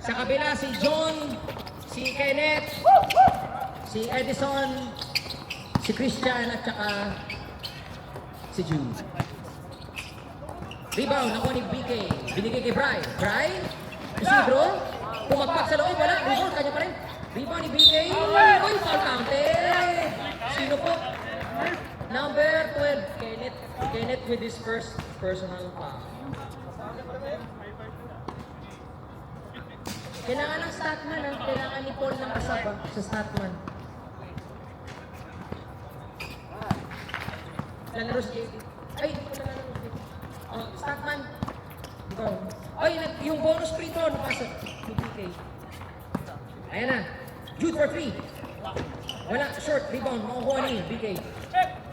Sa kabila, si John, si Kenneth, si Edison, si Christian, at saka si Jude. Rebound, nakuha ni BK. Binigay kay Bry. Bry, Isidro, pumagpag sa loob, wala. Rebound, kanya pa rin. Rebound ni BK. Uy, foul counted. Sino po? Number 12, Kenneth. Kenneth with his first personal foul. Kailangan ng statman, ha? Kailangan ni Paul ng kasaba sa statman. Lalaro si JD. Ay, hindi ko lalaro si JD. Statman. Ikaw. Ay, yung bonus free throw, napasok. Ni BK. Ayan na. Jude for 3. Wala, short, rebound. Makukuha ni BK.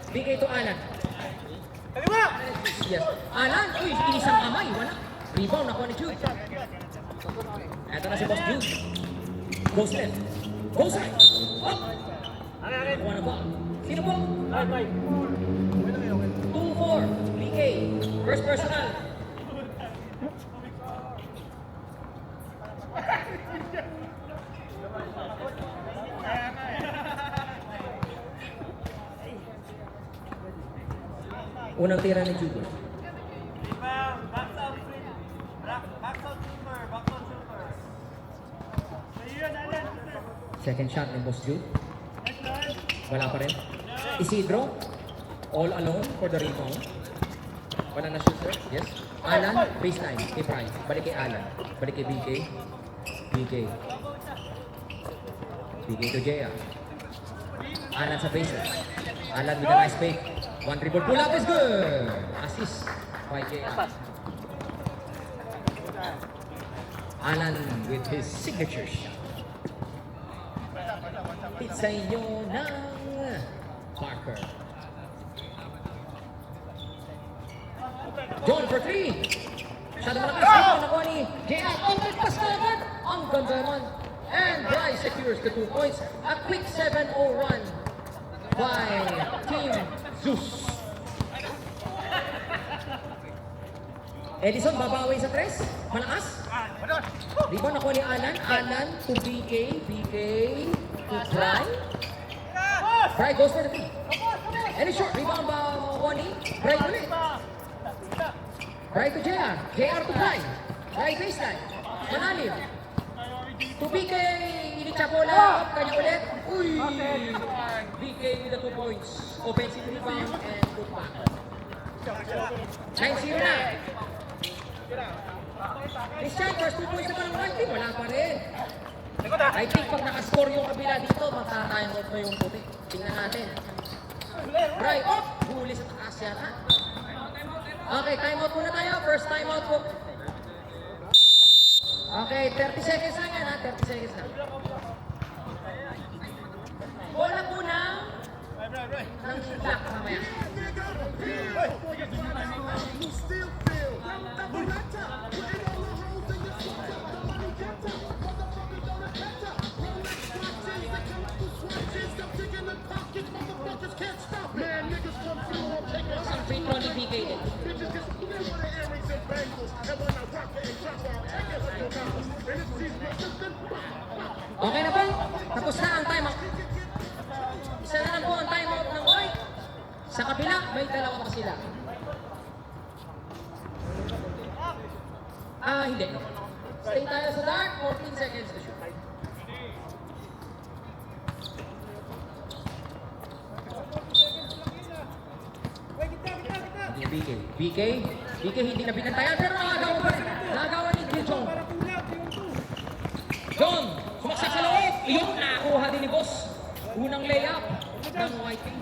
BK to Alan. Kaliwa! Yes. Alan, uy, inisang kamay. Wala. Rebound, nakuha ni Jude. Eto na si Boss Jude. Goes left. Goes right. Up! Nakuha na ba? Sino po? 2-4. BK. First personal. Unang tira ni Jude. Second shot ni Boss Jude. Wala pa rin. Isidro, all alone for the rebound. Wala na shooter. Yes. Alan, baseline. Kay Brian. Balik kay Alan. Balik kay BK. BK. BK to Jaya. Alan sa baseline. Alan with a nice fake. One dribble pull up is good. Assist by Jaya. Alan with his signature shot. Hit sa inyo ng Parker. John for 3. Masyado malakas. Ito nakuha ni J.I. Oh, nagpas na agad. Ang ganda naman. And Bryce secures the 2 points. A quick 7-0 run by Team Zeus. Edison babawi sa 3. Malakas. Di ba nakuha ni Alan? Alan to BK. BK to Bry. Bry goes for the 3. And a short rebound ba makuha ni Bry ulit. Bry to JR. JR to Bry. Bry baseline. Manalim. To BK. Initsa bola. Kanya ulit. Uy! BK with the 2 points. Offensive rebound and good back. 9-0 na. Christian, first 2 points na pa ng right team. Wala pa rin. I think pag nakascore yung kabila dito, makakayang out mo yung puti. Tingnan natin. Bry, off! Huli sa taas yan, ha? Okay, timeout muna tayo. First timeout po. Okay, 30 seconds lang yan, ha? 30 seconds lang. Bola po ng clock mamaya. Isang free throw ni BK din. Okay na po. Tapos na ang timeout. Isa na lang po ang timeout ng White. Sa kabila, may dalawa pa sila. Hindi. Stay tayo sa dark. 14 seconds to shoot. BK hindi na binantayan pero nakagawa pa rin. Nakagawa ni Giljon. John, sumaksak sa loob. Iyon, nakakuha din ni Boss. Unang layup ng White Team.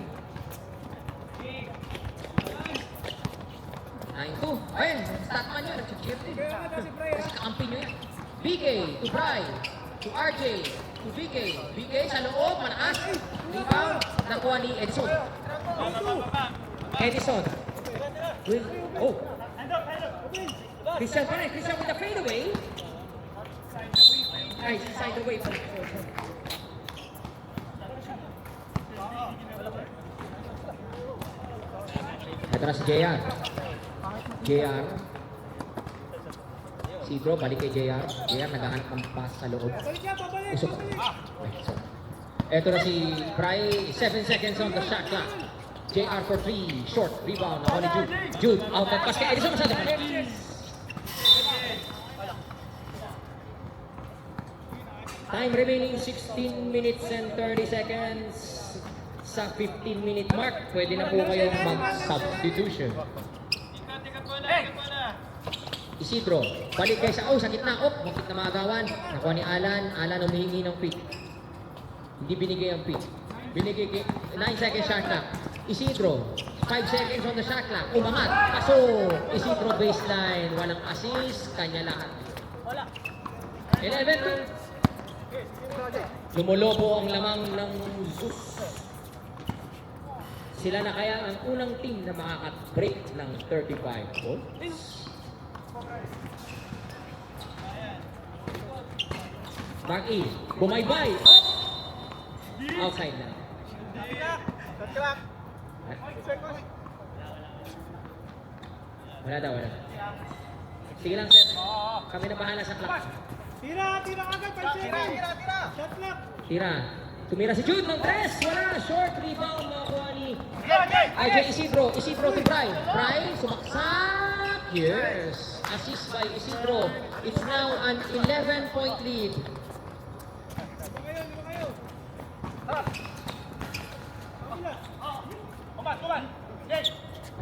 9-2. Ayun, statman yun. Nag-cheer din. Kasi kakampi nyo yan. BK to Bry to RJ to BK. BK sa loob, manaas. Rebound, nakuha ni Edison. Edison. Will, oh. Christian pa rin. Christian with the fadeaway. Ay, side away pa. Ito na si JR. JR. Isidro, balik kay JR. JR naghahanap ng pass sa loob. Balik niya, babalik. Usok. Ito na si Bry, 7 seconds on the shot clock. JR for 3, short, rebound, ako ni Jude. Jude, out of pass kay Edison Masada. Time remaining 16 minutes and 30 seconds. Sa 15-minute mark, pwede na po kayong mag-substitution. Isidro, balik kayo sa gitna. Bakit na maagawan? Nakuha ni Alan. Alan humihingi ng pick. Hindi binigay ang pick. Binigay kay 9 seconds shot clock. Isidro, 5 seconds on the shot clock. Umangat. Kaso, Isidro baseline. Walang assist. Kanya lahat. 11. Lumulobo ang lamang ng Zeus. Sila na kaya ang unang team na makaka-break ng 35 points. Mark E. Bumaybay. Outside na. Wala daw, wala. Sige lang, sir. Kami na bahala sa clock. Tira agad, tira. Shot clock. Tira. Tumira si Jude ng 3. Wala. Short rebound makuha ni RJ Isidro. Isidro to Bry. Bry, sumaksak. Yes. Assist by Isidro. It's now an 11-point lead.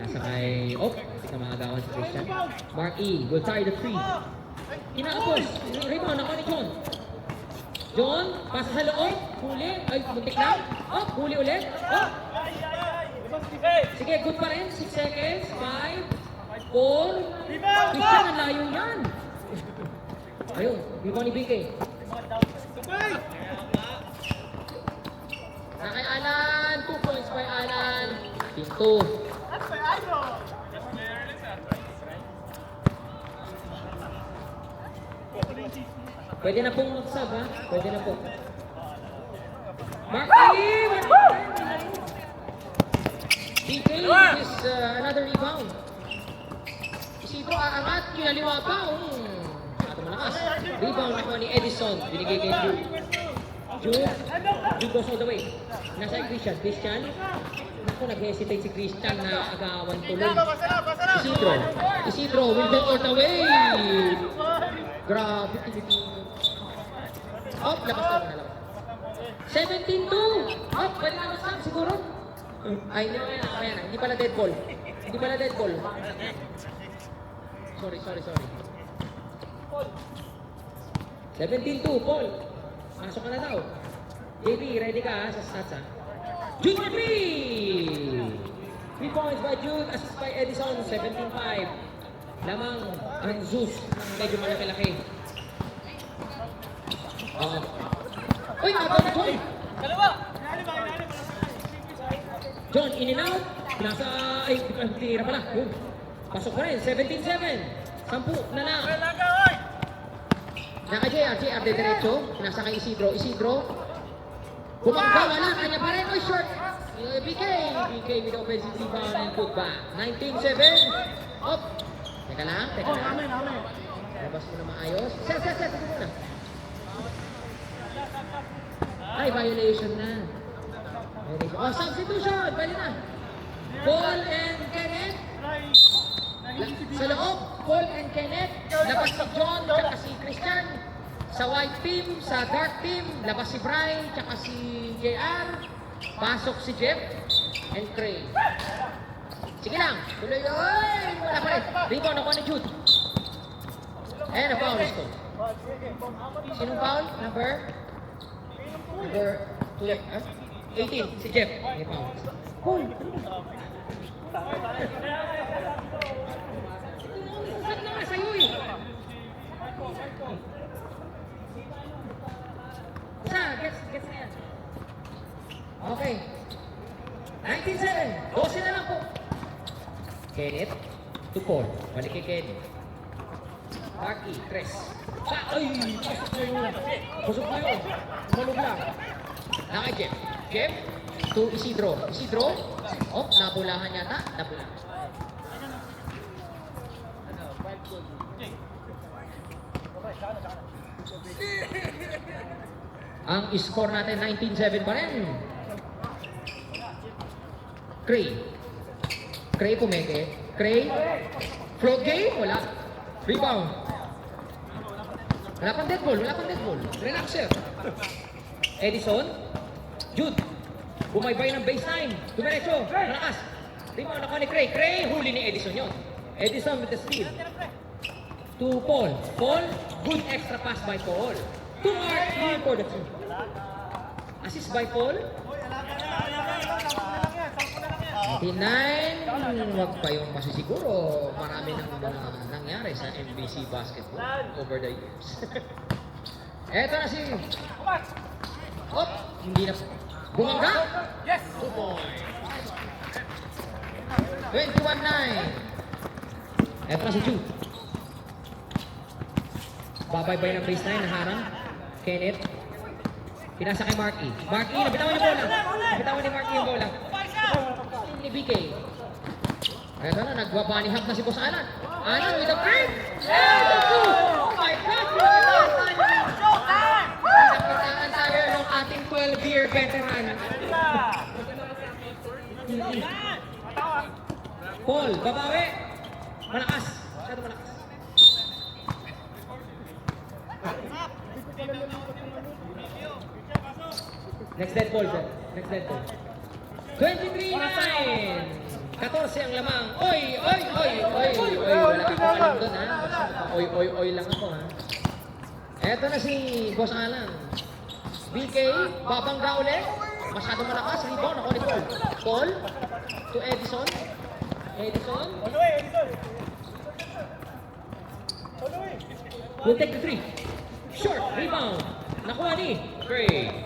Nasa kay... Hindi ka makagawan si Christian. Mark E. will tie the 3. Kinakapos. Rebound ako ni John. John, pasa sa loob. Huli. Ay, muntik na. Huli ulit. Sige, good pa rin. 6 seconds. 5, 4. Christian, ang layo yan. Ayun, rebound ni BK. Na kay Alan. 2 points by Alan. Team 2. Pwede na pong mag-sub, ha? Pwede na po. Marky! BK is another rebound. Isidro aangat, kinaliwa pa. Masyado malakas. Rebound ako ni Edison. Binigay kay Jude. Jude goes all the way. Nasa kay Christian. Naku, nag-hesitate si Christian na agawan tuloy. Isidro will go all the way. Grabe, tinitin. Labas na. 17-2. Pwede na mag-stop siguro. Ay, hindi pala dead ball. Sorry. 17-2, Paul. Pasok ka na daw. JB, ready ka sa stats, ha? Jude for 3 points by Jude, assist by Edison, 17-5. Lamang ang Zeus, medyo malaki-laki. Uy, nakatawa na John! John, in and out. Nasa, tira pala. Pasok pa rin, 17-7. 10 na lang. Naka JR de derecho. Nasa kay Isidro. Bumangga, wala. Kanya pa rin. Oy, short. BK with offensive rebound and put back. 19-7. Teka lang. Labas mo na maayos. Set. Ito muna. Ay, violation na. Substitution. Bali na. Paul and Kenneth. Sa loob, Paul and Kenneth. Labas si John, tsaka si Christian. Sa white team, sa dark team, labas si Bry, tsaka si JR. Pasok si Jeff and Craig. Sige lang. Tuloy. Wala pa rin. Rebound ako ni Jude. And a foul is called. Sinong foul? Number 18. Si Jeff. May foul. Cool. Saan na nga sa'yo eh? Gets na yan. Okay. 19-7. 12 na lang po. Kenneth to Paul. Balik kay Kenneth. Marky, 3. Pasok na yun. Malog lang. Nakay Jeff. Jeff to Isidro. Nabulahan yata. Ang score natin 19-7 pa rin. Cray pumeke. Cray. Float game. Wala. Rebound. Wala pang dead ball. Relaxer. Edison. Jude. Bumaybay ng baseline. Dumiretso. Malakas. Rebound ako ni Cray. Cray. Huli ni Edison yun. Edison with the steal. To Paul. Good extra pass by Paul. To Marky for the two. Assist by Paul. 89. Huwag pa yung masisiguro. Marami nang nangyari sa NBC basketball over the years. Eto na si... Hindi na... Bumangga? Yes! 2 points. 21-9. Eto na si Chu. Babaybay ng baseline, naharang. Kenneth. Pinasa kay Marky. Marky, nabitawan yung bola. Nabitawan ni Marky yung bola. Ni BK. Eto na, nagbabani hug na si Boss Alan. Alan with a break! Oh my God! Nakitaan tayo ng ating 12-year veteran. Paul, babawi. Malakas. Masyado malakas. Next dead ball, sir. Next dead ball. 23-9. 14 ang lamang. Oy. Wala akong alam doon, ha. Oy lang ako, ha. Eto na si Boss Alan. BK, babangga ulit. Masyado malakas. Rebound ako ni Paul. Paul to Edison. Edison. Will take the 3. Short. Rebound. Nakuha ni Cray.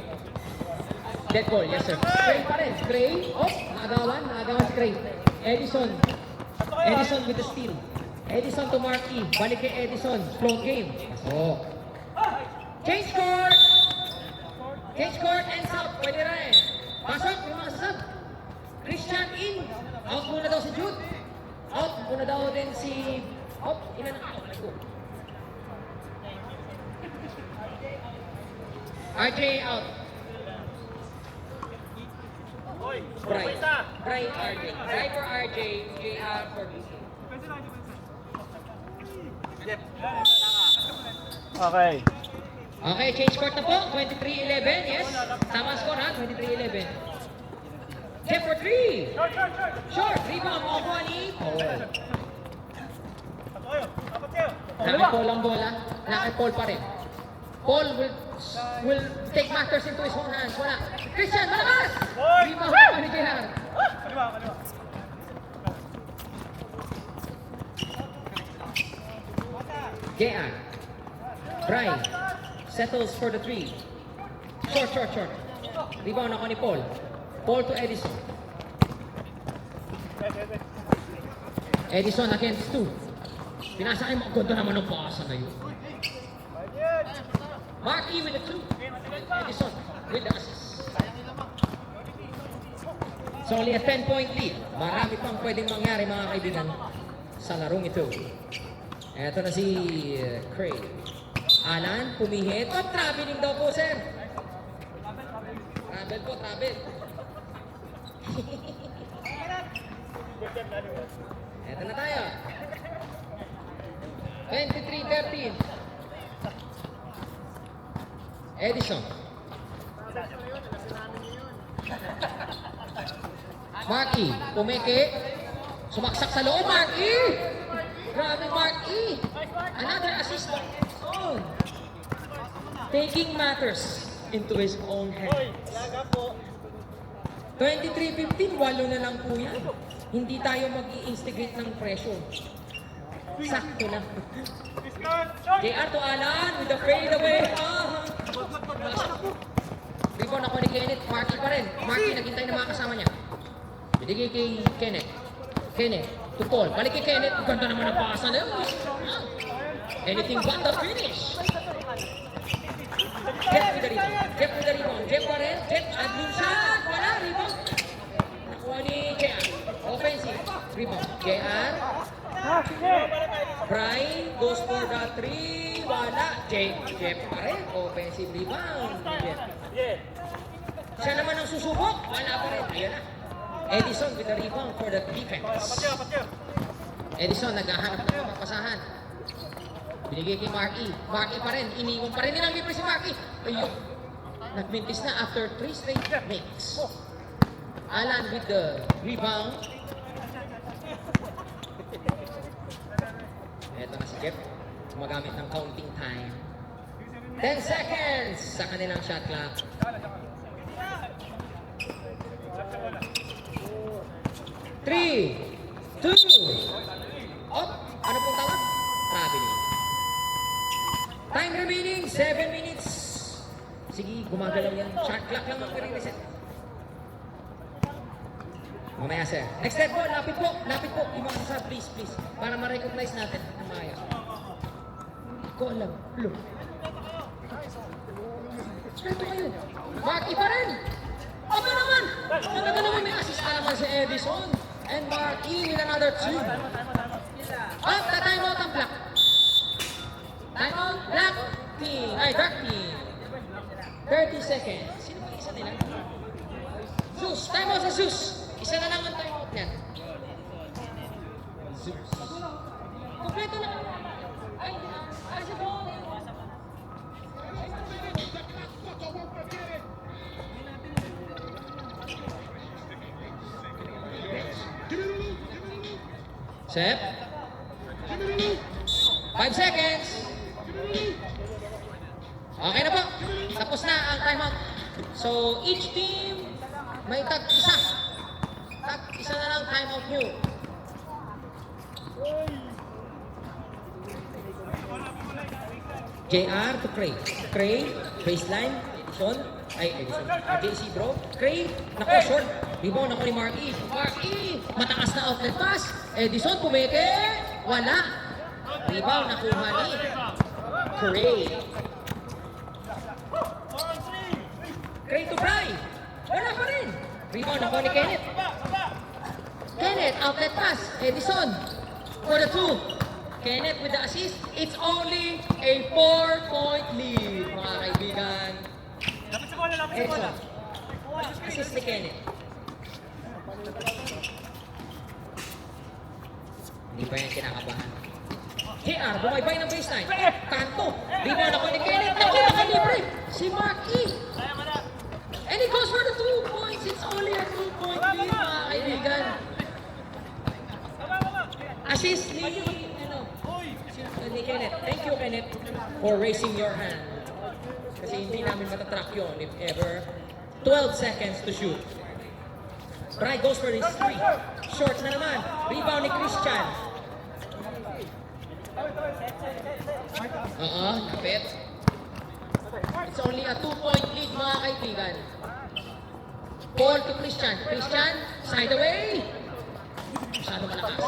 Dead ball. Yes, sir. Cray pa rin. Cray. Naagawan si Cray. Edison with the steal. Edison to Marky. Balik kay Edison. Float game. Pasok. Change court and sub. Pwede rin. Pasok. Yung mga sasab. Christian in. Out muna daw si Jude. Out muna daw din si... Ina na. RJ out. Bright RJ. Bright for RJ. JR for BC. Okay, change court na po. 23-11. Yes. Tama score, ha? 23-11. Jeff for 3. Short. Rebound. Makuha ni Paul. Nakit Paul ang bola. Nakit Paul pa rin. Paul will take matters into his own hands. Wala. Christian, malakas! Rebound pa ni JR. JR. Brian. Settles for the 3. Short. Rebound ako ni Paul. Paul to Edison. Edison against 2. Pinasa kay Maganda naman ang pasa na yun. Marky with the 2. Edison with the assist. So only a 10-point lead. Marami pang pwedeng mangyari mga kaibigan sa larong ito. Eto na si Craig. Alan, pumihit. Traveling daw po, sir. Travel. Eto na tayo. 23-13. Edison. Marky, pumeke. Sumaksak sa loob, Marky. Grabe, Marky. Another assist by Edison. Taking matters into his own hands. 23-15, 8 na lang po yan. Hindi tayo mag-i-instigate ng pressure. Sakto lang. JR to Alan with the fade away. Rebound ako ni Kenneth. Marky pa rin. Marky naghintay ng mga kasama niya. Binigay kay Kenneth. Kenneth to Paul. Balik kay Kenneth. Ganda naman ang pasa na yun. Anything but the finish. Jeff with the rebound. Jeff pa rin. Jeff admin shot. Wala. Rebound. Nakuha ni JR. Offensive. Rebound. JR. Bry goes for the 3. Wala. Jeff pa rin. Offensive rebound. Jeff. Siya naman ang susubok. Wala pa rin. Ayan na. Edison with the rebound for the defense. Edison naghahanap ng mapasahan. Binigay kay Marky. Marky pa rin. Iniwan pa rin nilang libre si Marky. Ayun. Nagmintis na after 3 straight makes. Alan with the rebound. Ito na si Jeff. Gumagamit ng counting time. 10 seconds sa kanilang shot clock. 3, 2, up. Ano pong tawag? Traveling. Time remaining, 7 minutes. Sige, gumagalaw yan. Shot clock lang ang reset. Mamaya, sir. Next step po, lapit po. Lapit po. Yung mga kasab, please, please. Para ma-recognize natin ang maya. Ko alam. Look. Ito kayo. Marky pa rin. Aba naman. Talaga naman may assist ka naman si Edison. And Marky with another 2. Up, ta-timeout ang black. Timeout, black team. Ay, dark team. 30 seconds. Sino ba isa nila? Zeus. Timeout sa Zeus. Isa na lang ang timeout niyan. Zeus. Kompleto na. Ay, sa ball. Set. 5 seconds. Okay na po. Tapos na ang timeout. So, each team may tag-isa. Tag-isa na lang timeout nyo. JR to Cray. Cray, baseline. Edison. Edison. JC bro. Cray, naku, short. Rebound ako ni Marky. Marky, mataas na outlet pass. Edison, pumeke. Wala. Rebound, nakuha ni Cray. Cray to Bry. Wala pa rin. Rebound ako ni Kenneth. Kenneth, outlet pass. Edison, for the 2. Kenneth with the assist. It's only a 4-point lead, mga kaibigan. Edison. Assist ni Kenneth. Hindi pa yan kinakabahan. JR, bumaybay ng baseline. Kanto. Rebound ako ni Kenneth. Nakita ka libre. Si Marky. And he goes for the 2 points. It's only a 2-point lead, mga kaibigan. Assist ni Kenneth. Thank you, Kenneth, for raising your hand. Kasi hindi namin matatrack yun if ever. 12 seconds to shoot. Bry goes for his 3. Short na naman. Rebound ni Christian. Napit. It's only a 2-point lead, mga kaibigan. Ball to Christian. Christian, side away. Masyado malakas.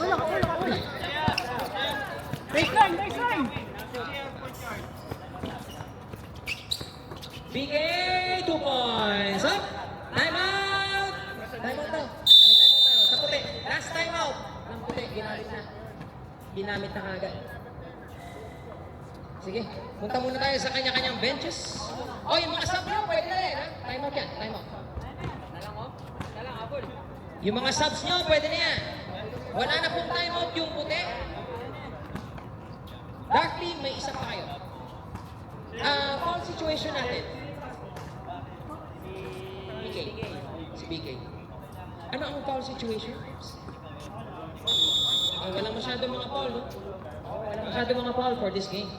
Baseline! BK, 2 points. Up. Time out. Time out daw. May time out tayo. Sa puti. Last time out. Ng puti. Ginamit na. Ginamit na kagad. Sige. Punta muna tayo sa kanya-kanyang benches. Oh, yung mga sub nyo, pwede na rin. Ha? Time out yan. Time out. Yung mga subs nyo, pwede na yan. Wala na pong time out yung puti. Dark team, may isa pa kayo. Foul situation natin. BK. Si BK. Ano ang foul situation? Wala masyadong mga foul, no? Wala masyadong mga foul for this game.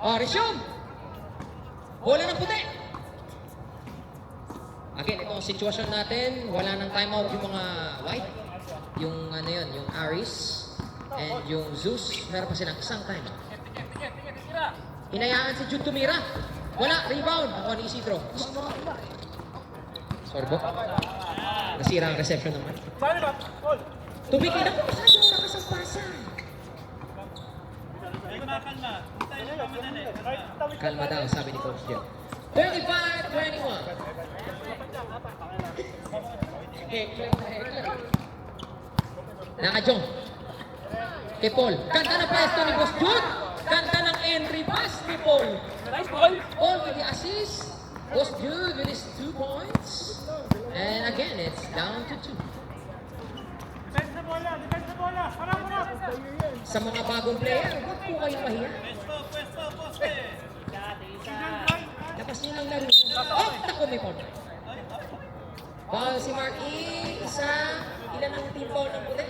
Resume! Bola ng puti! Again, ito ang sitwasyon natin. Wala nang timeout yung mga white. Yung ano yun, yung Aris. And yung Zeus. Meron pa silang isang timeout. Hinayaan si Jude tumira. Wala, rebound. Ako ni Isidro. Sorry po. Nasira ang reception naman. Tumigil ako masyado na kasampasan. Kalma daw, sabi ni Coach Jeff. 25-21. Naka-jong. Kay Paul. Ganda ng pwesto ni Boss Jude. Ganda ng entry pass ni Paul. Nice ball. Paul with the assist. Boss Jude with his 2 points. And again, it's down to 2. Defense na bola, defense na bola. Para. Sa mga bagong player, huwag po kayong mahiya. Lakas niyo ng laro. Oh, naku, may foul. Foul si Mark E. Isa. Ilan ang team foul ng puti?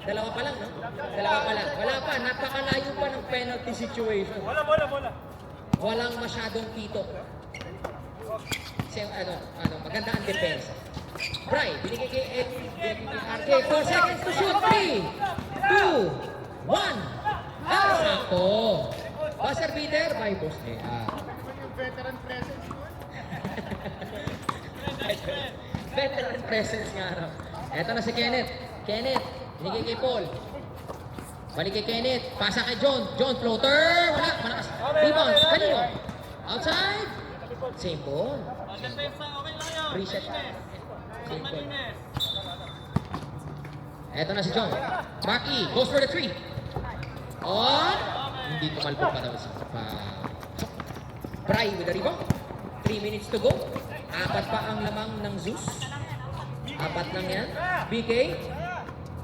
Dalawa pa lang, no? Dalawa pa lang. Wala pa. Napakalayo pa ng penalty situation. Bola. Walang masyadong tito. Kasi maganda ang depensa. Bry, binigay kay RK. 4 seconds to shoot. 3, 2, 1. Sakto. Buzzer beater by Boss J.R. Veteran presence. Veteran presence nga raw. Eto na si Kenneth. Kenneth, binigay kay Paul. Balik kay Kenneth. Pasa kay John. John, floater. Wala. Malakas. Rebound. Kanino? Outside. Same ball. Reset. Same ball. Eto na si John. Maki goes for the 3. On. Hindi tumalbo pa daw sa Bry with the rebound. 3 minutes to go. 4 pa ang lamang ng Zeus. 4 lang yan. BK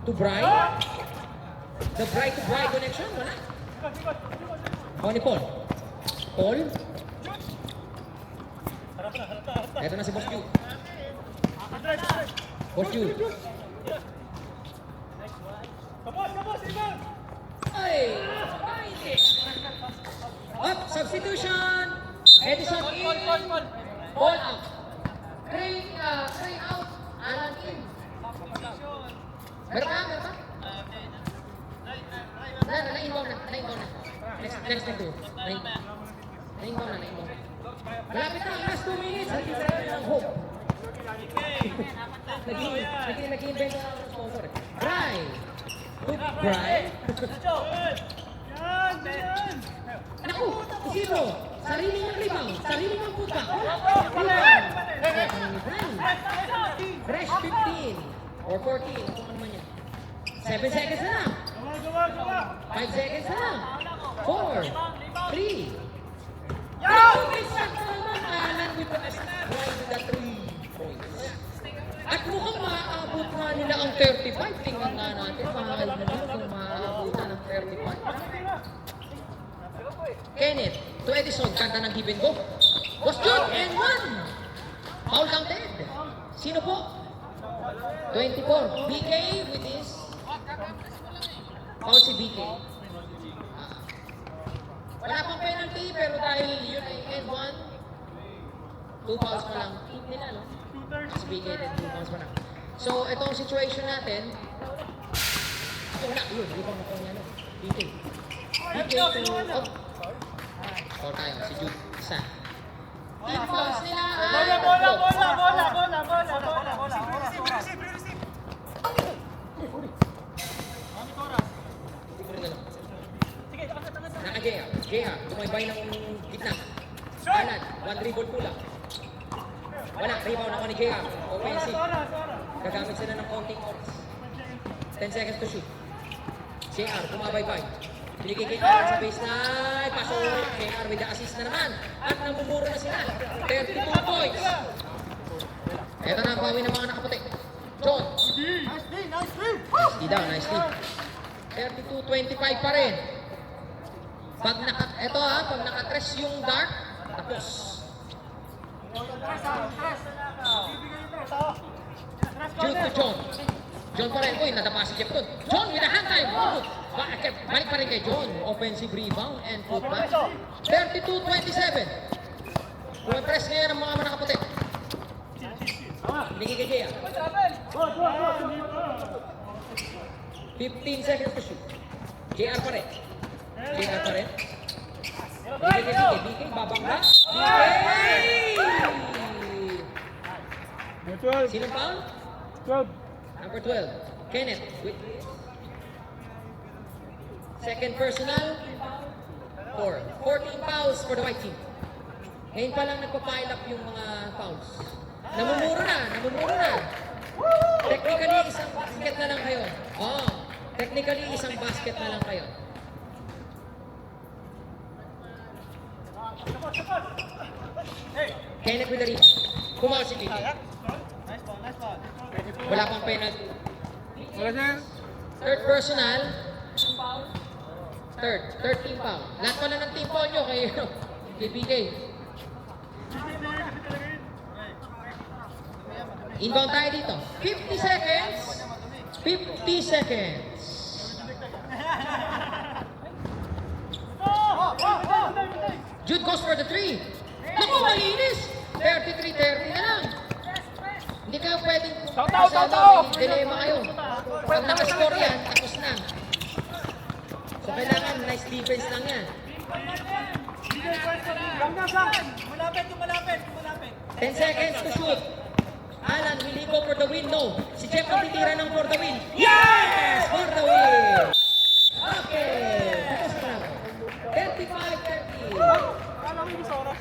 to Bry. The Bry to Bry connection. Wala. O ni Paul. Paul. Eto na si Boss Q. Boss Q. Kapos, rebound. Ay! Up, substitution! Edison in. Ball out. Gray out. Alan in. Meron ka? Na-inbound na. Next na to. Na-inbound na. Malapit na, last 2 minutes. Hindi na ng hope. Nag-invent na ng sponsor. Bry! Bry? Yan. Naku! Isidro! Sarili niyang rebound! Sarili niyang puta! Fresh 15 or 14. Ito naman yan. 7 seconds na lang. Gawa. 5 seconds na lang. 4, 3. Alan with the 3 points. At mukhang maaabot na nila ang 35. Tingnan nga natin. Mahal na lang kung maaabutan ng 35. Kenneth to Edison. Kanta ng give and go. Was good and 1. Foul counted. Sino po? 24. BK with his foul si BK. Wala pang penalty pero dahil yun ay end 1, 2 fouls pa lang. Team nila, no? Mas BK din 2 fouls pa lang. So, itong situation natin, wala, yun, hindi pa makuha niya, no? BK. BK to, oh. Foul tayo, si Jude, isa. Team fouls nila ay Bola. Naka-JR, tumaybay ng gitna. Alan, 1 dribble kulang. Wala, rebound ako ni JR. Offensive. Gagamit sila ng counting oras. 10 seconds to shoot. JR, kumabaybay. Binigay kay Alan sa baseline. Paso ulit. JR with the assist na naman. At namumuro na sila. 32 points. Ito na ang bawi ng mga nakaputi. John. Nice daw, nice D. 32-25 pa rin. Pag naka-tres yung dark, tapos. Jude to John. John pa rin. Uy, nadapa si Jeff doon. John with a hand time. Balik pa rin kay John. Offensive rebound and putback. 32-27. Press ngayon ang mga nakaputi. Binigay kay Jaya. 15 seconds to shoot. JR pa rin. JR pa rin. Binigay kay BK. BK, babangga. BK! Sinong foul? 12. Number 12. Kenneth. Second personal. 4. 14 fouls for the white team. Ngayon pa lang nagpa-pile up yung mga fouls. Namumuro na. Technically, isang basket na lang kayo. Oh. Technically, isang basket na lang kayo. Kenneth with the rebound. Kumakas si PK. Nice ball. Wala pang penalty. Wala sir. Third personal. Third team foul. Lahat pala ng team foul nyo kay PK. Inbound tayo dito. 50 seconds. 50 seconds. Jude goes for the three. Naku, malinis. 33-30 na lang. Hindi kayo pwedeng dilema kayo. Pag nakascore yan, tapos na. So kailangan nice defense lang yan. Malapit. 10 seconds to shoot. Alan, will he go for the win? No. Si Jeff ang titira ng for the win. Yes! For the win! Okay. Tapos na. 35-30. Kala ko yung oras.